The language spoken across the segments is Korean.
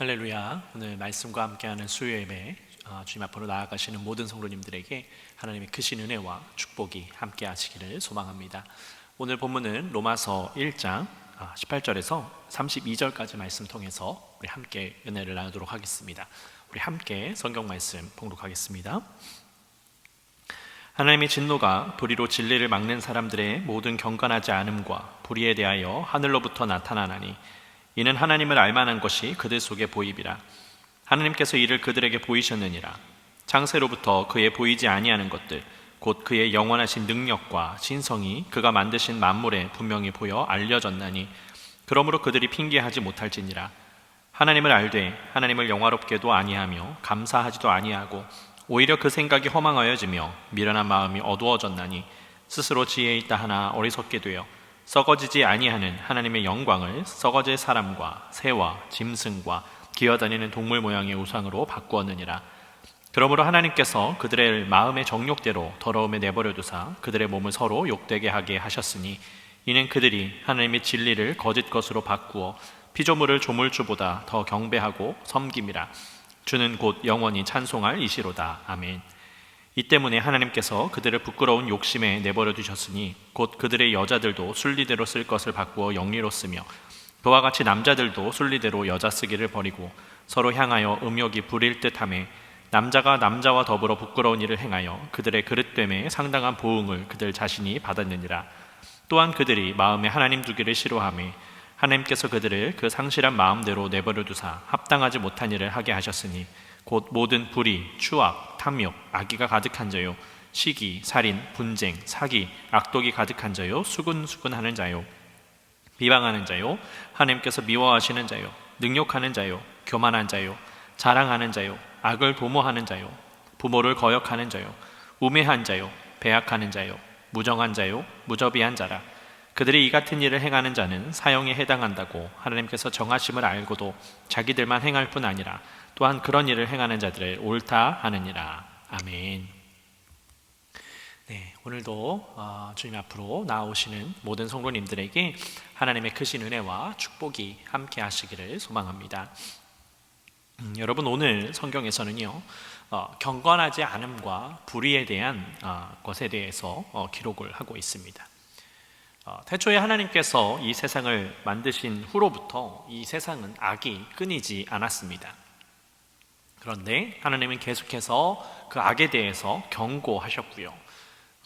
할렐루야. 오늘 말씀과 함께하는 수요 예배, 주님 앞으로 나아가시는 모든 성도님들에게 하나님의 크신 은혜와 축복이 함께 하시기를 소망합니다. 오늘 본문은 로마서 1장 18절에서 32절까지 말씀 통해서 우리 함께 은혜를 나누도록 하겠습니다. 우리 함께 성경 말씀 봉독하겠습니다. 하나님의 진노가 불의로 진리를 막는 사람들의 모든 경건하지 않음과 불의에 대하여 하늘로부터 나타나나니 이는 하나님을 알만한 것이 그들 속에 보이비라. 하나님께서 이를 그들에게 보이셨느니라. 창세로부터 그의 보이지 아니하는 것들 곧 그의 영원하신 능력과 신성이 그가 만드신 만물에 분명히 보여 알려졌나니 그러므로 그들이 핑계하지 못할지니라. 하나님을 알되 하나님을 영화롭게도 아니하며 감사하지도 아니하고 오히려 그 생각이 허망하여지며 미련한 마음이 어두워졌나니 스스로 지혜 있다 하나 어리석게 되어 썩어지지 아니하는 하나님의 영광을 썩어질 사람과 새와 짐승과 기어다니는 동물 모양의 우상으로 바꾸었느니라. 그러므로 하나님께서 그들의 마음의 정욕대로 더러움에 내버려 두사 그들의 몸을 서로 욕되게 하게 하셨으니 이는 그들이 하나님의 진리를 거짓 것으로 바꾸어 피조물을 조물주보다 더 경배하고 섬김이라. 주는 곧 영원히 찬송할 이시로다. 아멘. 이 때문에 하나님께서 그들을 부끄러운 욕심에 내버려 두셨으니 곧 그들의 여자들도 순리대로 쓸 것을 바꾸어 영리로 쓰며 그와 같이 남자들도 순리대로 여자 쓰기를 버리고 서로 향하여 음욕이 부릴 듯하며 남자가 남자와 더불어 부끄러운 일을 행하여 그들의 그릇됨에 상당한 보응을 그들 자신이 받았느니라. 또한 그들이 마음에 하나님 두기를 싫어하며 하나님께서 그들을 그 상실한 마음대로 내버려 두사 합당하지 못한 일을 하게 하셨으니 곧 모든 불의, 추악, 탐욕, 악의가 가득한 자요 시기, 살인, 분쟁, 사기, 악독이 가득한 자요 수군수군하는 자요 비방하는 자요 하나님께서 미워하시는 자요 능욕하는 자요 교만한 자요 자랑하는 자요 악을 도모하는 자요 부모를 거역하는 자요 우매한 자요 배약하는 자요 무정한 자요 무저비한 자라. 그들이 이 같은 일을 행하는 자는 사형에 해당한다고 하나님께서 정하심을 알고도 자기들만 행할 뿐 아니라 또한 그런 일을 행하는 자들을 옳다 하느니라. 아멘. 네, 오늘도 주님 앞으로 나오시는 모든 성도님들에게 하나님의 크신 은혜와 축복이 함께 하시기를 소망합니다. 여러분, 오늘 성경에서는요 경건하지 않음과 불의에 대한 것에 대해서 기록을 하고 있습니다. 태초에 하나님께서 이 세상을 만드신 후로부터 이 세상은 악이 끊이지 않았습니다. 그런데 하나님은 계속해서 그 악에 대해서 경고하셨고요,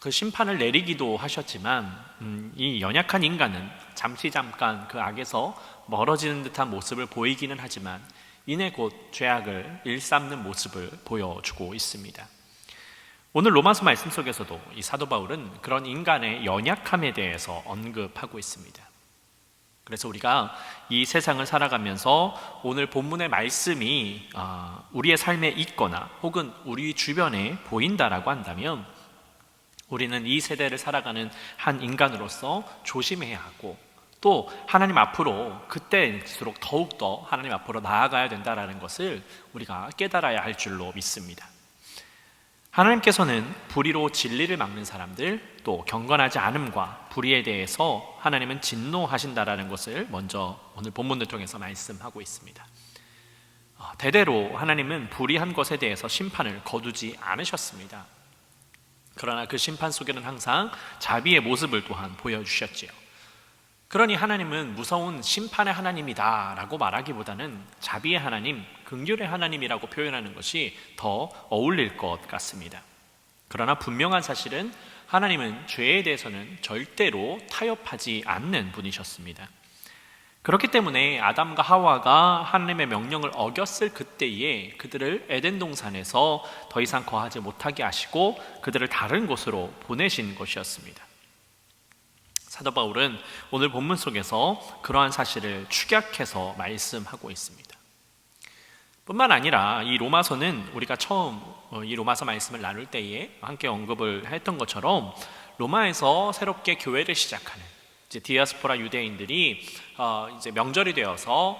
그 심판을 내리기도 하셨지만 이 연약한 인간은 잠깐 그 악에서 멀어지는 듯한 모습을 보이기는 하지만 이내 곧 죄악을 일삼는 모습을 보여주고 있습니다. 오늘 로마서 말씀 속에서도 이 사도 바울은 그런 인간의 연약함에 대해서 언급하고 있습니다. 그래서 우리가 이 세상을 살아가면서 오늘 본문의 말씀이 우리의 삶에 있거나 혹은 우리 주변에 보인다라고 한다면 우리는 이 세대를 살아가는 한 인간으로서 조심해야 하고 또 하나님 앞으로 그때일수록 더욱더 하나님 앞으로 나아가야 된다라는 것을 우리가 깨달아야 할 줄로 믿습니다. 하나님께서는 불의로 진리를 막는 사람들, 또 경건하지 않음과 불의에 대해서 하나님은 진노하신다라는 것을 먼저 오늘 본문을 통해서 말씀하고 있습니다. 대대로 하나님은 불의한 것에 대해서 심판을 거두지 않으셨습니다. 그러나 그 심판 속에는 항상 자비의 모습을 또한 보여주셨지요. 그러니 하나님은 무서운 심판의 하나님이다 라고 말하기보다는 자비의 하나님, 긍휼의 하나님이라고 표현하는 것이 더 어울릴 것 같습니다. 그러나 분명한 사실은 하나님은 죄에 대해서는 절대로 타협하지 않는 분이셨습니다. 그렇기 때문에 아담과 하와가 하나님의 명령을 어겼을 그때에 그들을 에덴 동산에서 더 이상 거하지 못하게 하시고 그들을 다른 곳으로 보내신 것이었습니다. 사도 바울은 오늘 본문 속에서 그러한 사실을 축약해서 말씀하고 있습니다. 뿐만 아니라 이 로마서는 우리가 처음 이 로마서 말씀을 나눌 때에 함께 언급을 했던 것처럼 로마에서 새롭게 교회를 시작하는 이제 디아스포라 유대인들이 이제 명절이 되어서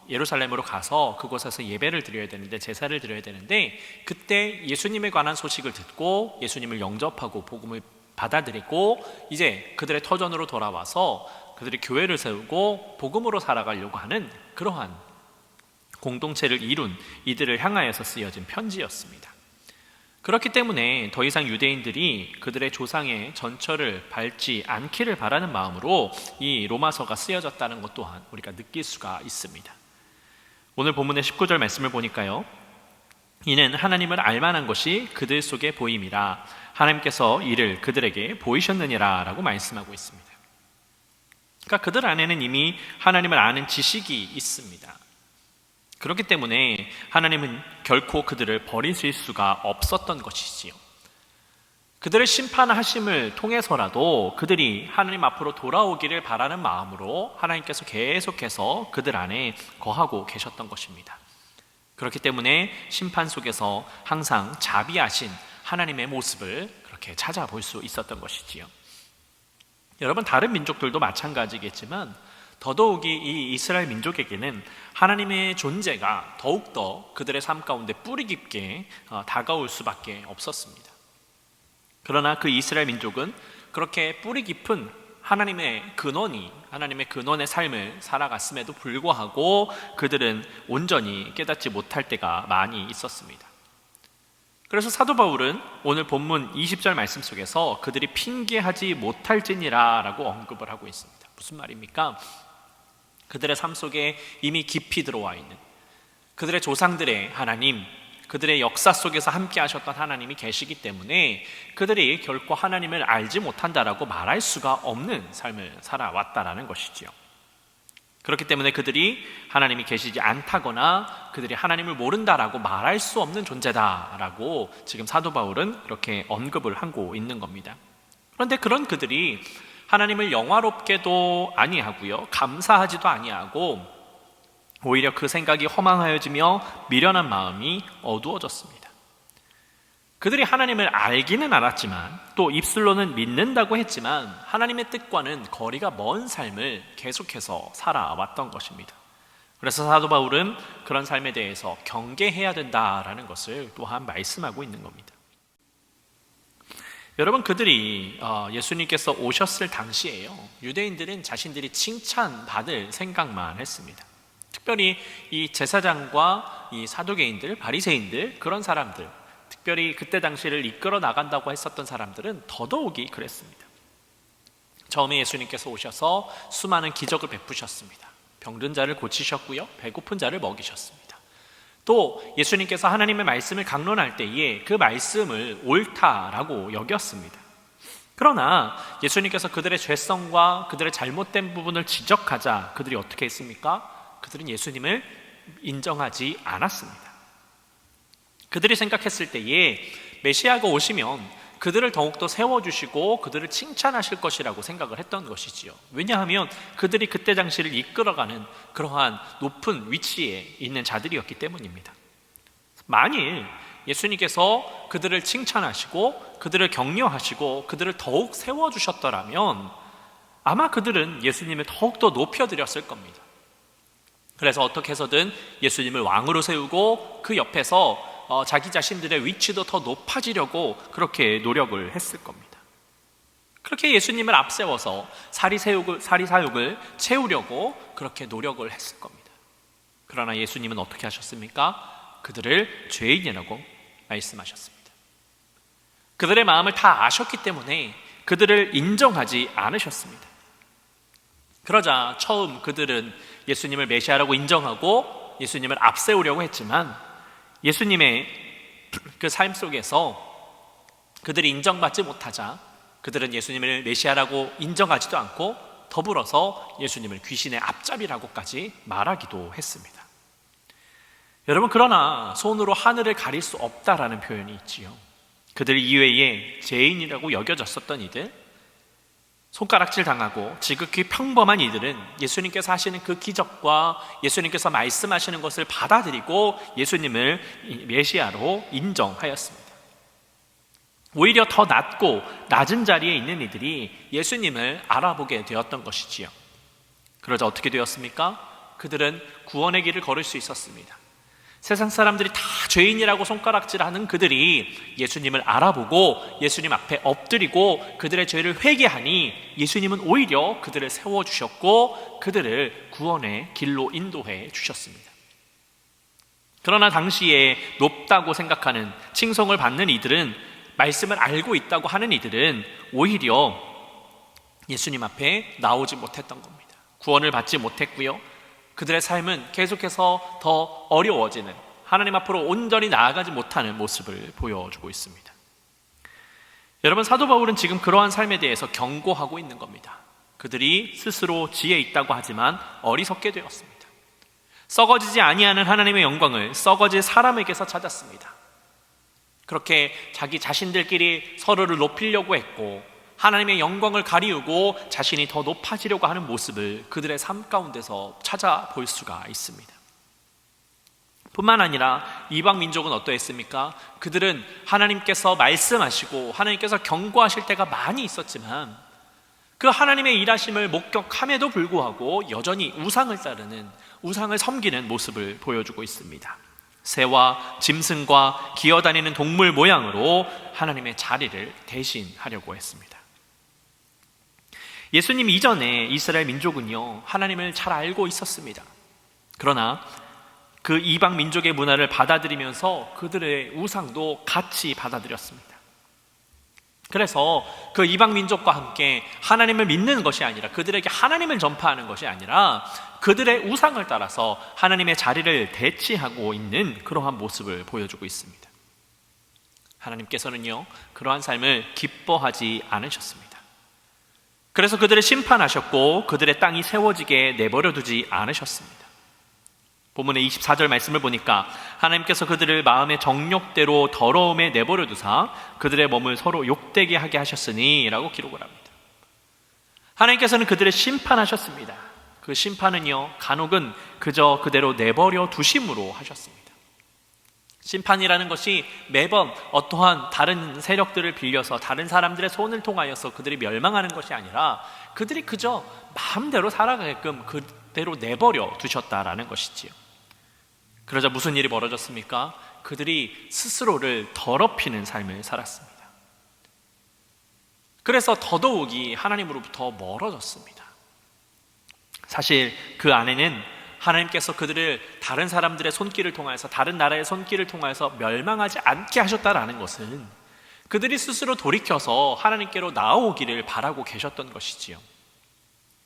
예루살렘으로 가서 그곳에서 예배를 드려야 되는데, 제사를 드려야 되는데, 그때 예수님에 관한 소식을 듣고 예수님을 영접하고 복음을 받아들이고 이제 그들의 터전으로 돌아와서 그들이 교회를 세우고 복음으로 살아가려고 하는 그러한 공동체를 이룬 이들을 향하여서 쓰여진 편지였습니다. 그렇기 때문에 더 이상 유대인들이 그들의 조상의 전처를 밟지 않기를 바라는 마음으로 이 로마서가 쓰여졌다는 것 또한 우리가 느낄 수가 있습니다. 오늘 본문의 19절 말씀을 보니까요, 이는 하나님을 알만한 것이 그들 속에 보임이라 하나님께서 이를 그들에게 보이셨느니라 라고 말씀하고 있습니다. 그러니까 그들 안에는 이미 하나님을 아는 지식이 있습니다. 그렇기 때문에 하나님은 결코 그들을 버리실 수가 없었던 것이지요. 그들을 심판하심을 통해서라도 그들이 하나님 앞으로 돌아오기를 바라는 마음으로 하나님께서 계속해서 그들 안에 거하고 계셨던 것입니다. 그렇기 때문에 심판 속에서 항상 자비하신 하나님의 모습을 그렇게 찾아볼 수 있었던 것이지요. 여러분, 다른 민족들도 마찬가지겠지만 더더욱이 이 이스라엘 민족에게는 하나님의 존재가 더욱더 그들의 삶 가운데 뿌리 깊게 다가올 수밖에 없었습니다. 그러나 그 이스라엘 민족은 그렇게 뿌리 깊은 하나님의 근원의 삶을 살아갔음에도 불구하고 그들은 온전히 깨닫지 못할 때가 많이 있었습니다. 그래서 사도 바울은 오늘 본문 20절 말씀 속에서 그들이 핑계하지 못할지니라 라고 언급을 하고 있습니다. 무슨 말입니까? 그들의 삶 속에 이미 깊이 들어와 있는 그들의 조상들의 하나님, 그들의 역사 속에서 함께 하셨던 하나님이 계시기 때문에 그들이 결코 하나님을 알지 못한다라고 말할 수가 없는 삶을 살아왔다라는 것이지요. 그렇기 때문에 그들이 하나님이 계시지 않다거나 그들이 하나님을 모른다라고 말할 수 없는 존재다라고 지금 사도 바울은 그렇게 언급을 하고 있는 겁니다. 그런데 그런 그들이 하나님을 영화롭게도 아니하고요, 감사하지도 아니하고 오히려 그 생각이 허망하여지며 미련한 마음이 어두워졌습니다. 그들이 하나님을 알기는 알았지만 또 입술로는 믿는다고 했지만 하나님의 뜻과는 거리가 먼 삶을 계속해서 살아왔던 것입니다. 그래서 사도 바울은 그런 삶에 대해서 경계해야 된다라는 것을 또한 말씀하고 있는 겁니다. 여러분, 그들이 예수님께서 오셨을 당시에요, 유대인들은 자신들이 칭찬받을 생각만 했습니다. 특별히 이 제사장과 이 사두개인들, 바리새인들, 그런 사람들, 특별히 그때 당시를 이끌어 나간다고 했었던 사람들은 더더욱이 그랬습니다. 처음에 예수님께서 오셔서 수많은 기적을 베푸셨습니다. 병든 자를 고치셨고요, 배고픈 자를 먹이셨습니다. 또 예수님께서 하나님의 말씀을 강론할 때에 그 말씀을 옳다라고 여겼습니다. 그러나 예수님께서 그들의 죄성과 그들의 잘못된 부분을 지적하자 그들이 어떻게 했습니까? 그들은 예수님을 인정하지 않았습니다. 그들이 생각했을 때에 메시아가 오시면 그들을 더욱더 세워주시고 그들을 칭찬하실 것이라고 생각을 했던 것이지요. 왜냐하면 그들이 그때 당시를 이끌어가는 그러한 높은 위치에 있는 자들이었기 때문입니다. 만일 예수님께서 그들을 칭찬하시고 그들을 격려하시고 그들을 더욱 세워주셨더라면 아마 그들은 예수님을 더욱더 높여드렸을 겁니다. 그래서 어떻게 해서든 예수님을 왕으로 세우고 그 옆에서 자기 자신들의 위치도 더 높아지려고 그렇게 노력을 했을 겁니다. 그렇게 예수님을 앞세워서 사리사욕을 채우려고 그렇게 노력을 했을 겁니다. 그러나 예수님은 어떻게 하셨습니까? 그들을 죄인이라고 말씀하셨습니다. 그들의 마음을 다 아셨기 때문에 그들을 인정하지 않으셨습니다. 그러자 처음 그들은 예수님을 메시아라고 인정하고 예수님을 앞세우려고 했지만 예수님의 그 삶 속에서 그들이 인정받지 못하자 그들은 예수님을 메시아라고 인정하지도 않고 더불어서 예수님을 귀신의 앞잡이라고까지 말하기도 했습니다. 여러분, 그러나 손으로 하늘을 가릴 수 없다라는 표현이 있지요. 그들 이외에 죄인이라고 여겨졌었던 이들, 손가락질 당하고 지극히 평범한 이들은 예수님께서 하시는 그 기적과 예수님께서 말씀하시는 것을 받아들이고 예수님을 메시아로 인정하였습니다. 오히려 더 낮은 자리에 있는 이들이 예수님을 알아보게 되었던 것이지요. 그러자 어떻게 되었습니까? 그들은 구원의 길을 걸을 수 있었습니다. 세상 사람들이 다 죄인이라고 손가락질하는 그들이 예수님을 알아보고 예수님 앞에 엎드리고 그들의 죄를 회개하니 예수님은 오히려 그들을 세워주셨고 그들을 구원의 길로 인도해 주셨습니다. 그러나 당시에 높다고 생각하는, 칭송을 받는 이들은, 말씀을 알고 있다고 하는 이들은 오히려 예수님 앞에 나오지 못했던 겁니다. 구원을 받지 못했고요, 그들의 삶은 계속해서 더 어려워지는, 하나님 앞으로 온전히 나아가지 못하는 모습을 보여주고 있습니다. 여러분, 사도 바울은 지금 그러한 삶에 대해서 경고하고 있는 겁니다. 그들이 스스로 지혜 있다고 하지만 어리석게 되었습니다. 썩어지지 아니하는 하나님의 영광을 썩어질 사람에게서 찾았습니다. 그렇게 자기 자신들끼리 서로를 높이려고 했고, 하나님의 영광을 가리우고 자신이 더 높아지려고 하는 모습을 그들의 삶 가운데서 찾아볼 수가 있습니다. 뿐만 아니라 이방 민족은 어떠했습니까? 그들은 하나님께서 말씀하시고 하나님께서 경고하실 때가 많이 있었지만 그 하나님의 일하심을 목격함에도 불구하고 여전히 우상을 따르는, 우상을 섬기는 모습을 보여주고 있습니다. 새와 짐승과 기어다니는 동물 모양으로 하나님의 자리를 대신하려고 했습니다. 예수님 이전에 이스라엘 민족은요, 하나님을 잘 알고 있었습니다. 그러나 그 이방 민족의 문화를 받아들이면서 그들의 우상도 같이 받아들였습니다. 그래서 그 이방 민족과 함께 하나님을 믿는 것이 아니라, 그들에게 하나님을 전파하는 것이 아니라 그들의 우상을 따라서 하나님의 자리를 대치하고 있는 그러한 모습을 보여주고 있습니다. 하나님께서는요, 그러한 삶을 기뻐하지 않으셨습니다. 그래서 그들을 심판하셨고 그들의 땅이 세워지게 내버려 두지 않으셨습니다. 본문의 24절 말씀을 보니까 하나님께서 그들을 마음의 정욕대로 더러움에 내버려 두사 그들의 몸을 서로 욕되게 하게 하셨으니 라고 기록을 합니다. 하나님께서는 그들을 심판하셨습니다. 그 심판은요, 간혹은 그저 그대로 내버려 두심으로 하셨습니다. 심판이라는 것이 매번 어떠한 다른 세력들을 빌려서 다른 사람들의 손을 통하여서 그들이 멸망하는 것이 아니라 그들이 그저 마음대로 살아가게끔 그대로 내버려 두셨다라는 것이지요. 그러자 무슨 일이 벌어졌습니까? 그들이 스스로를 더럽히는 삶을 살았습니다. 그래서 더더욱이 하나님으로부터 멀어졌습니다. 사실 그 안에는 하나님께서 그들을 다른 사람들의 손길을 통해서, 다른 나라의 손길을 통해서 멸망하지 않게 하셨다라는 것은 그들이 스스로 돌이켜서 하나님께로 나아오기를 바라고 계셨던 것이지요.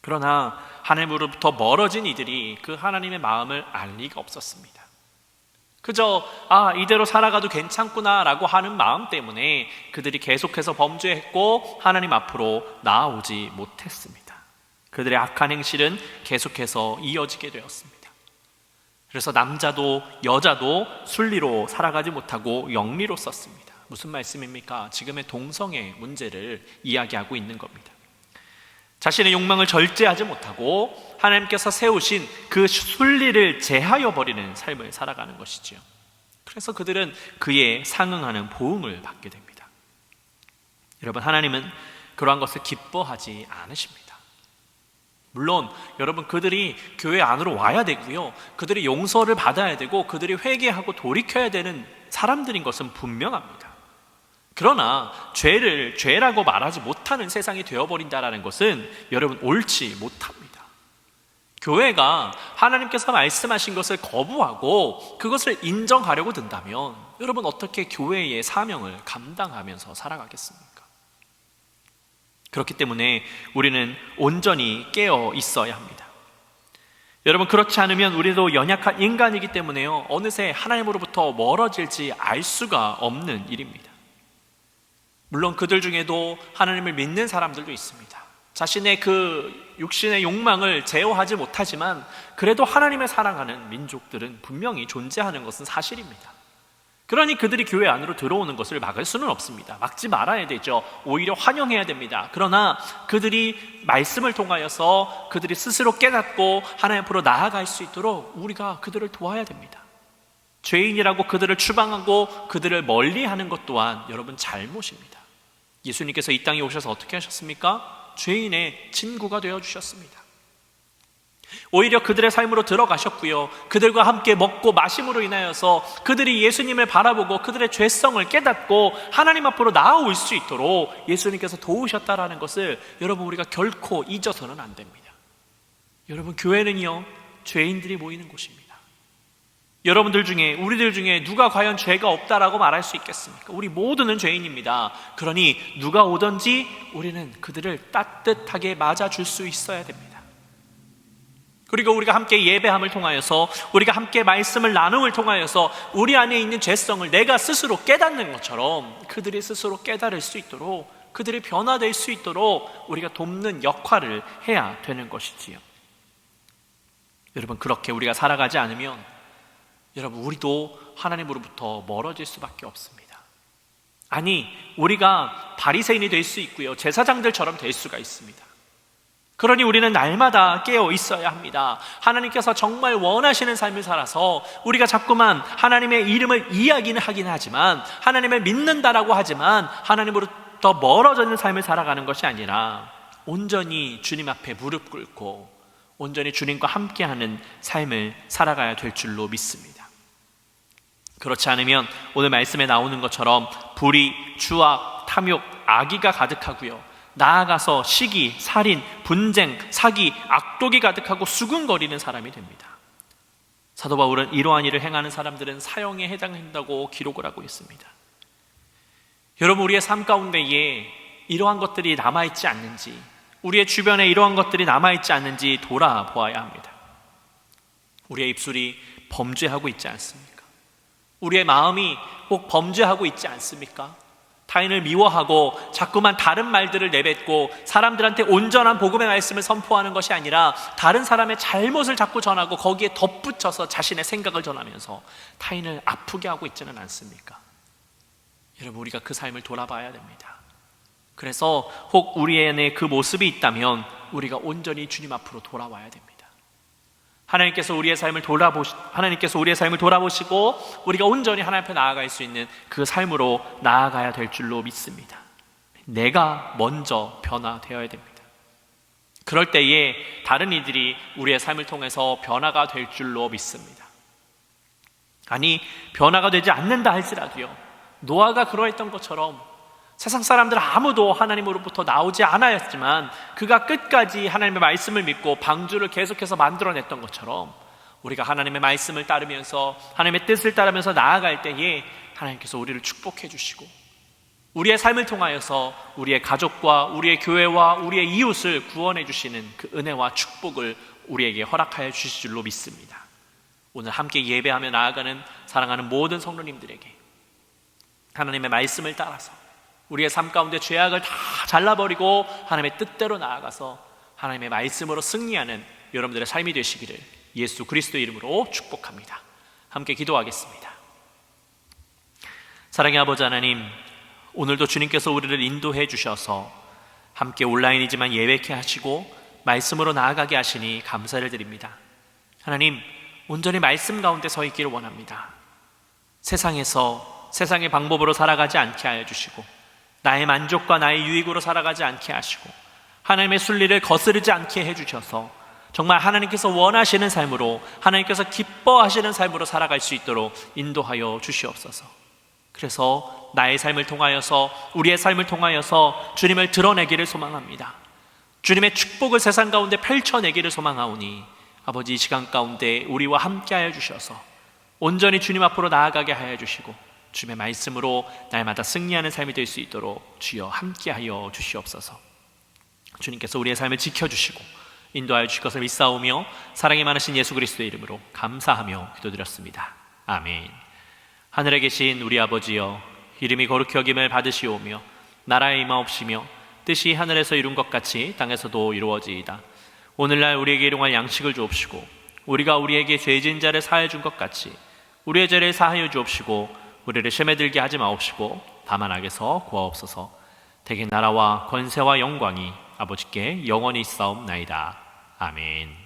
그러나 하나님으로부터 멀어진 이들이 그 하나님의 마음을 알 리가 없었습니다. 그저 이대로 살아가도 괜찮구나 라고 하는 마음 때문에 그들이 계속해서 범죄했고 하나님 앞으로 나아오지 못했습니다. 그들의 악한 행실은 계속해서 이어지게 되었습니다. 그래서 남자도 여자도 순리로 살아가지 못하고 영리로 썼습니다. 무슨 말씀입니까? 지금의 동성애 문제를 이야기하고 있는 겁니다. 자신의 욕망을 절제하지 못하고 하나님께서 세우신 그 순리를 제하여 버리는 삶을 살아가는 것이지요. 그래서 그들은 그에 상응하는 보응을 받게 됩니다. 여러분, 하나님은 그러한 것을 기뻐하지 않으십니다. 물론 여러분, 그들이 교회 안으로 와야 되고요, 그들이 용서를 받아야 되고 그들이 회개하고 돌이켜야 되는 사람들인 것은 분명합니다. 그러나 죄를 죄라고 말하지 못하는 세상이 되어버린다는 것은 여러분, 옳지 못합니다. 교회가 하나님께서 말씀하신 것을 거부하고 그것을 인정하려고 든다면 여러분, 어떻게 교회의 사명을 감당하면서 살아가겠습니까? 그렇기 때문에 우리는 온전히 깨어 있어야 합니다. 여러분, 그렇지 않으면 우리도 연약한 인간이기 때문에요, 어느새 하나님으로부터 멀어질지 알 수가 없는 일입니다. 물론 그들 중에도 하나님을 믿는 사람들도 있습니다. 자신의 그 육신의 욕망을 제어하지 못하지만 그래도 하나님을 사랑하는 민족들은 분명히 존재하는 것은 사실입니다. 그러니 그들이 교회 안으로 들어오는 것을 막을 수는 없습니다. 막지 말아야 되죠. 오히려 환영해야 됩니다. 그러나 그들이 말씀을 통하여서 그들이 스스로 깨닫고 하나님 앞으로 나아갈 수 있도록 우리가 그들을 도와야 됩니다. 죄인이라고 그들을 추방하고 그들을 멀리하는 것 또한 여러분, 잘못입니다. 예수님께서 이 땅에 오셔서 어떻게 하셨습니까? 죄인의 친구가 되어주셨습니다. 오히려 그들의 삶으로 들어가셨고요, 그들과 함께 먹고 마심으로 인하여서 그들이 예수님을 바라보고 그들의 죄성을 깨닫고 하나님 앞으로 나아올 수 있도록 예수님께서 도우셨다라는 것을 여러분, 우리가 결코 잊어서는 안 됩니다. 여러분, 교회는요, 죄인들이 모이는 곳입니다. 여러분들 중에, 우리들 중에 누가 과연 죄가 없다라고 말할 수 있겠습니까? 우리 모두는 죄인입니다. 그러니 누가 오든지 우리는 그들을 따뜻하게 맞아줄 수 있어야 됩니다. 그리고 우리가 함께 예배함을 통하여서, 우리가 함께 말씀을 나눔을 통하여서 우리 안에 있는 죄성을 내가 스스로 깨닫는 것처럼 그들이 스스로 깨달을 수 있도록, 그들이 변화될 수 있도록 우리가 돕는 역할을 해야 되는 것이지요. 여러분, 그렇게 우리가 살아가지 않으면 여러분, 우리도 하나님으로부터 멀어질 수밖에 없습니다. 아니, 우리가 바리새인이 될 수 있고요, 제사장들처럼 될 수가 있습니다. 그러니 우리는 날마다 깨어 있어야 합니다. 하나님께서 정말 원하시는 삶을 살아서 우리가 자꾸만 하나님의 이름을 이야기는 하긴 하지만, 하나님을 믿는다라고 하지만 하나님으로부터 멀어지는 삶을 살아가는 것이 아니라 온전히 주님 앞에 무릎 꿇고 온전히 주님과 함께하는 삶을 살아가야 될 줄로 믿습니다. 그렇지 않으면 오늘 말씀에 나오는 것처럼 불의, 추악, 탐욕, 악의가 가득하고요, 나아가서 시기, 살인, 분쟁, 사기, 악독이 가득하고 수군거리는 사람이 됩니다. 사도 바울은 이러한 일을 행하는 사람들은 사형에 해당한다고 기록을 하고 있습니다. 여러분, 우리의 삶 가운데에 이러한 것들이 남아있지 않는지, 우리의 주변에 이러한 것들이 남아있지 않는지 돌아보아야 합니다. 우리의 입술이 범죄하고 있지 않습니까? 우리의 마음이 꼭 범죄하고 있지 않습니까? 타인을 미워하고 자꾸만 다른 말들을 내뱉고 사람들한테 온전한 복음의 말씀을 선포하는 것이 아니라 다른 사람의 잘못을 자꾸 전하고 거기에 덧붙여서 자신의 생각을 전하면서 타인을 아프게 하고 있지는 않습니까? 여러분, 우리가 그 삶을 돌아봐야 됩니다. 그래서 혹 우리 안에 그 모습이 있다면 우리가 온전히 주님 앞으로 돌아와야 됩니다. 하나님께서 우리의 삶을 돌아보시고 우리가 온전히 하나님 앞에 나아갈 수 있는 그 삶으로 나아가야 될 줄로 믿습니다. 내가 먼저 변화되어야 됩니다. 그럴 때에 다른 이들이 우리의 삶을 통해서 변화가 될 줄로 믿습니다. 아니, 변화가 되지 않는다 할지라도요, 노아가 그러했던 것처럼 세상 사람들 아무도 하나님으로부터 나오지 않았지만 그가 끝까지 하나님의 말씀을 믿고 방주를 계속해서 만들어냈던 것처럼 우리가 하나님의 말씀을 따르면서 하나님의 뜻을 따르면서 나아갈 때에 하나님께서 우리를 축복해 주시고 우리의 삶을 통하여서 우리의 가족과 우리의 교회와 우리의 이웃을 구원해 주시는 그 은혜와 축복을 우리에게 허락하여 주실 줄로 믿습니다. 오늘 함께 예배하며 나아가는 사랑하는 모든 성도님들에게 하나님의 말씀을 따라서 우리의 삶 가운데 죄악을 다 잘라버리고 하나님의 뜻대로 나아가서 하나님의 말씀으로 승리하는 여러분들의 삶이 되시기를 예수 그리스도의 이름으로 축복합니다. 함께 기도하겠습니다. 사랑의 아버지 하나님, 오늘도 주님께서 우리를 인도해 주셔서 함께 온라인이지만 예배케 하시고 말씀으로 나아가게 하시니 감사를 드립니다. 하나님, 온전히 말씀 가운데 서 있기를 원합니다. 세상의 방법으로 살아가지 않게 하여 주시고 나의 만족과 나의 유익으로 살아가지 않게 하시고 하나님의 순리를 거스르지 않게 해주셔서 정말 하나님께서 원하시는 삶으로, 하나님께서 기뻐하시는 삶으로 살아갈 수 있도록 인도하여 주시옵소서. 그래서 나의 삶을 통하여서, 우리의 삶을 통하여서 주님을 드러내기를 소망합니다. 주님의 축복을 세상 가운데 펼쳐내기를 소망하오니 아버지, 이 시간 가운데 우리와 함께하여 주셔서 온전히 주님 앞으로 나아가게 하여 주시고 주님의 말씀으로 날마다 승리하는 삶이 될 수 있도록 주여 함께하여 주시옵소서. 주님께서 우리의 삶을 지켜주시고 인도하여 주실 것을 믿사오며 사랑이 많으신 예수 그리스도의 이름으로 감사하며 기도드렸습니다. 아멘. 하늘에 계신 우리 아버지여, 이름이 거룩히 여김을 받으시오며 나라의 임하옵시며 뜻이 하늘에서 이룬 것 같이 땅에서도 이루어지이다. 오늘날 우리에게 일용할 양식을 주옵시고 우리가 우리에게 죄진 자를 사하여 준 것 같이 우리의 죄를 사하여 주옵시고 우리를 시험에 들게 하지 마옵시고 다만 악에서 구하옵소서. 대개 나라와 권세와 영광이 아버지께 영원히 있사옵나이다. 아멘.